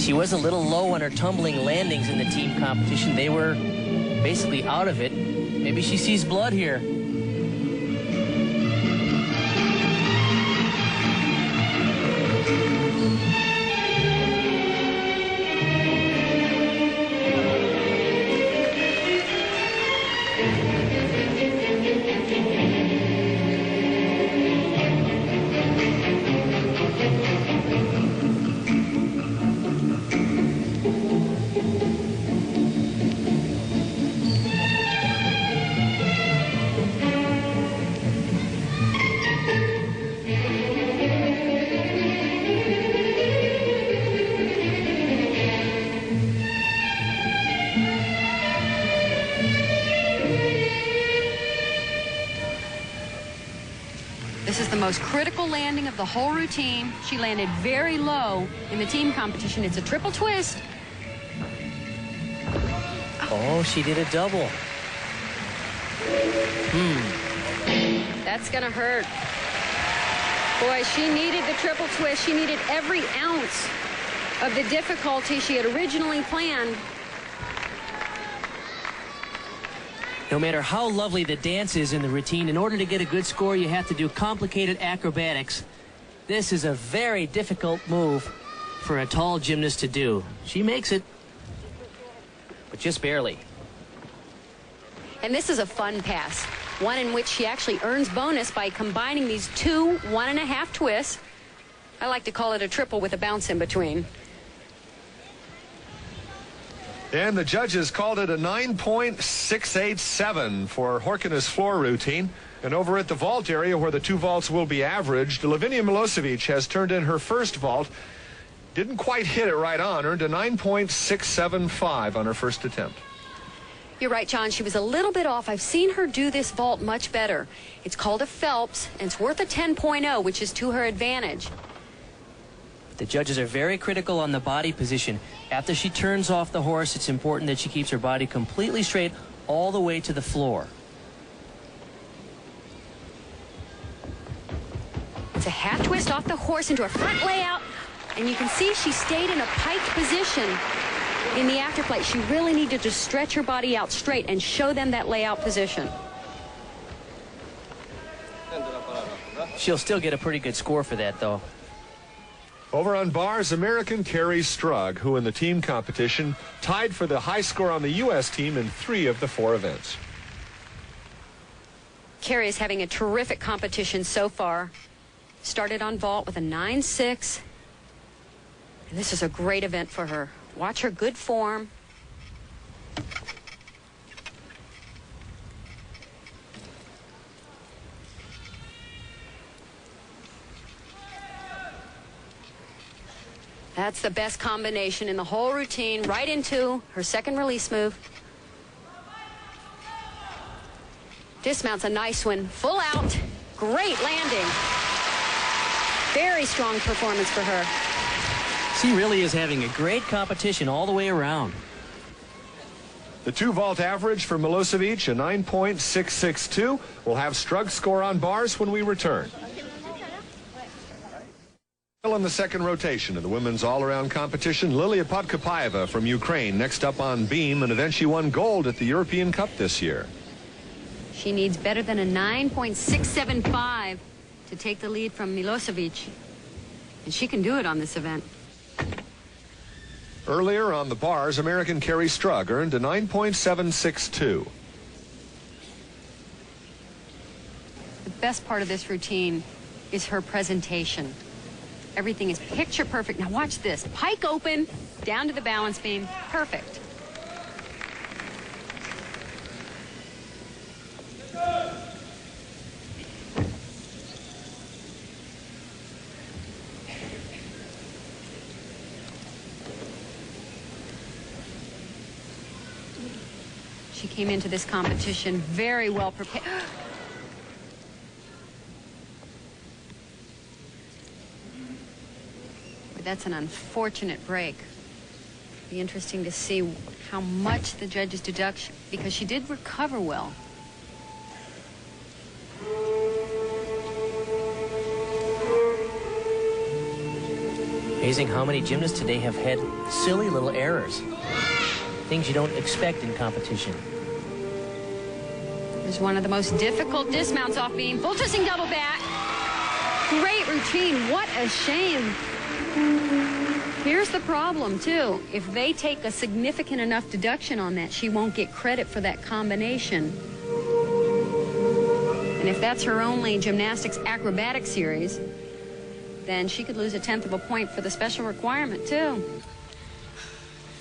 She was a little low on her tumbling landings in the team competition. They were basically out of it. Maybe she sees blood here. This is the most critical landing of the whole routine. She landed very low in the team competition. It's a triple twist. Oh, she did a double. That's gonna hurt. Boy, she needed the triple twist. She needed every ounce of the difficulty she had originally planned. No matter how lovely the dance is in the routine, in order to get a good score, you have to do complicated acrobatics. This is a very difficult move for a tall gymnast to do. She makes it, but just barely. And this is a fun pass, one in which she actually earns bonus by combining these two 1.5 twists. I like to call it a triple with a bounce in between. And the judges called it a 9.687 for Horkina's floor routine. And over at the vault area where the two vaults will be averaged, Lavinia Milosevic has turned in her first vault. Didn't quite hit it right on, earned a 9.675 on her first attempt. You're right, John. She was a little bit off. I've seen her do this vault much better. It's called a Phelps, and it's worth a 10.0, which is to her advantage. The judges are very critical on the body position. After she turns off the horse, it's important that she keeps her body completely straight all the way to the floor. It's a half twist off the horse into a front layout, and you can see she stayed in a piked position in the afterplay. She really needed to stretch her body out straight and show them that layout position. She'll still get a pretty good score for that, though. Over on bars, American Carrie Strug, who in the team competition tied for the high score on the U.S. team in 3 of the 4 events. Carrie is having a terrific competition so far. Started on vault with a 9.6. And this is a great event for her. Watch her good form. That's the best combination in the whole routine, right into her second release move. Dismounts a nice one, full out, great landing. Very strong performance for her. She really is having a great competition all the way around. The 2 vault average for Milosevic, a 9.662. We'll have Strug's score on bars when we return. In the second rotation of the women's all-around competition, Lilia Podkopaeva from Ukraine next up on beam, an event she won gold at the European Cup this year. She needs better than a 9.675 to take the lead from Milosevic, and she can do it on this event. Earlier on the bars, American Carrie Strug earned a 9.762. The best part of this routine is her presentation. Everything is picture perfect. Now watch this. Pike open, down to the balance beam. Perfect. She came into this competition very well prepared. That's an unfortunate break. Be interesting to see how much the judges deduct, because she did recover well. Amazing how many gymnasts today have had silly little errors. Things you don't expect in competition. Here's one of the most difficult dismounts off beam. Full twisting double back. Great routine. What a shame. Here's the problem, too. If they take a significant enough deduction on that, she won't get credit for that combination. And if that's her only gymnastics acrobatic series, then she could lose 1/10 of a point for the special requirement, too.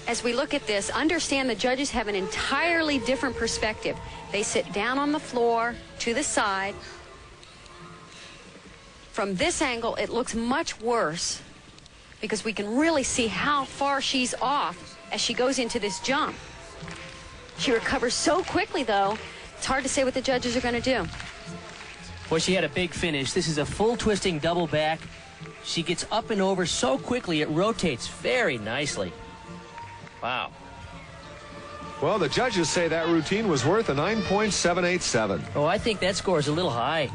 As we look at this, understand the judges have an entirely different perspective. They sit down on the floor to the side. From this angle, it looks much worse because we can really see how far she's off as she goes into this jump. She recovers so quickly, though, it's hard to say what the judges are going to do. Well, she had a big finish. This is a full twisting double back. She gets up and over so quickly, it rotates very nicely. Wow. Well, the judges say that routine was worth a 9.787. Oh, I think that score is a little high.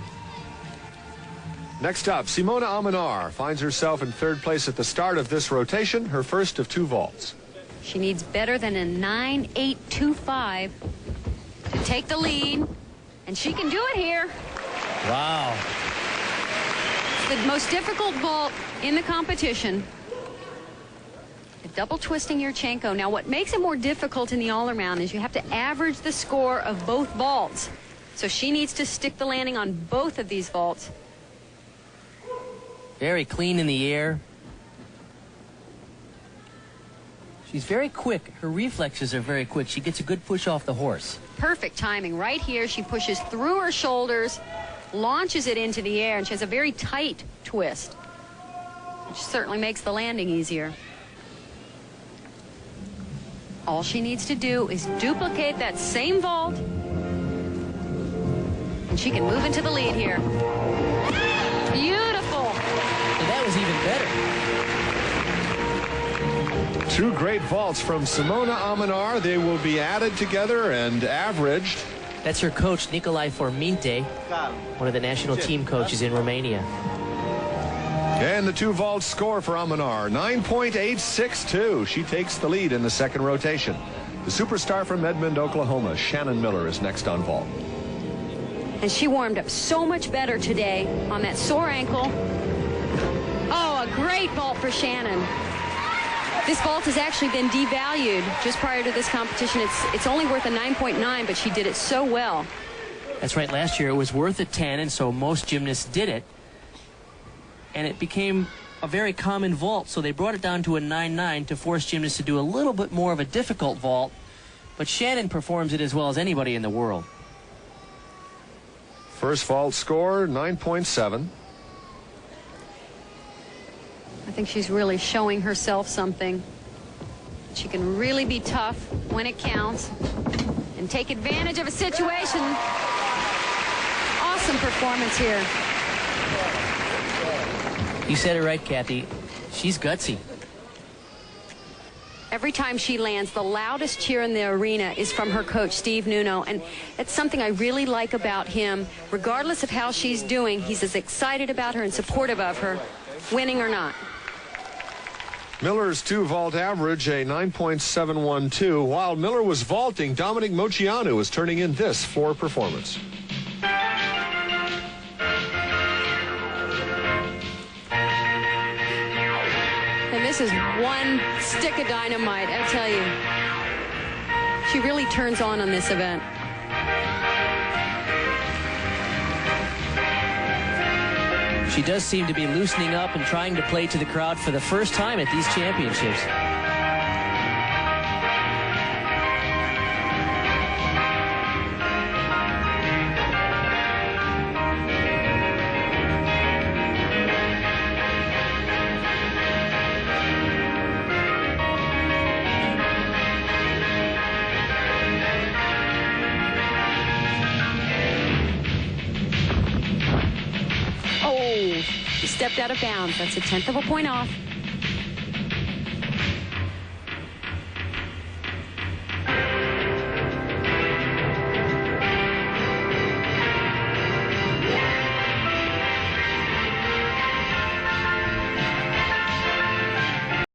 Next up, Simona Amenar finds herself in third place at the start of this rotation, her first of 2 vaults. She needs better than a 9.825 to take the lead, and she can do it here. Wow. The most difficult vault in the competition. The double twisting Yurchenko. Now, what makes it more difficult in the all-around is you have to average the score of both vaults. So she needs to stick the landing on both of these vaults. Very clean in the air. She's very quick. Her reflexes are very quick. She gets a good push off the horse. Perfect timing. Right here, she pushes through her shoulders, launches it into the air, and she has a very tight twist, which certainly makes the landing easier. All she needs to do is duplicate that same vault, and she can move into the lead here. Beautiful. And that was even better. 2 great vaults from Simona Amenar. They will be added together and averaged. That's her coach, Nicolae Forminte, one of the national team coaches in Romania. And the 2 vaults score for Amenar, 9.862. She takes the lead in the second rotation. The superstar from Edmond, Oklahoma, Shannon Miller, is next on vault. And she warmed up so much better today on that sore ankle. Oh, a great vault for Shannon. This vault has actually been devalued just prior to this competition. It's only worth a 9.9, but she did it so well. That's right. Last year it was worth a 10, and so most gymnasts did it. And it became a very common vault, so they brought it down to a 9.9 to force gymnasts to do a little bit more of a difficult vault. But Shannon performs it as well as anybody in the world. First vault score, 9.7. I think she's really showing herself something. She can really be tough when it counts and take advantage of a situation. Awesome performance here. You said it right, Kathy. She's gutsy. Every time she lands, the loudest cheer in the arena is from her coach, Steve Nuno, and it's something I really like about him. Regardless of how she's doing, he's as excited about her and supportive of her, winning or not. Miller's 2 vault average, a 9.712. While Miller was vaulting, Dominic Moceanu was turning in this floor performance. And this is one stick of dynamite, I tell you. She really turns on this event. She does seem to be loosening up and trying to play to the crowd for the first time at these championships. He stepped out of bounds. That's a 1/10 of a point off.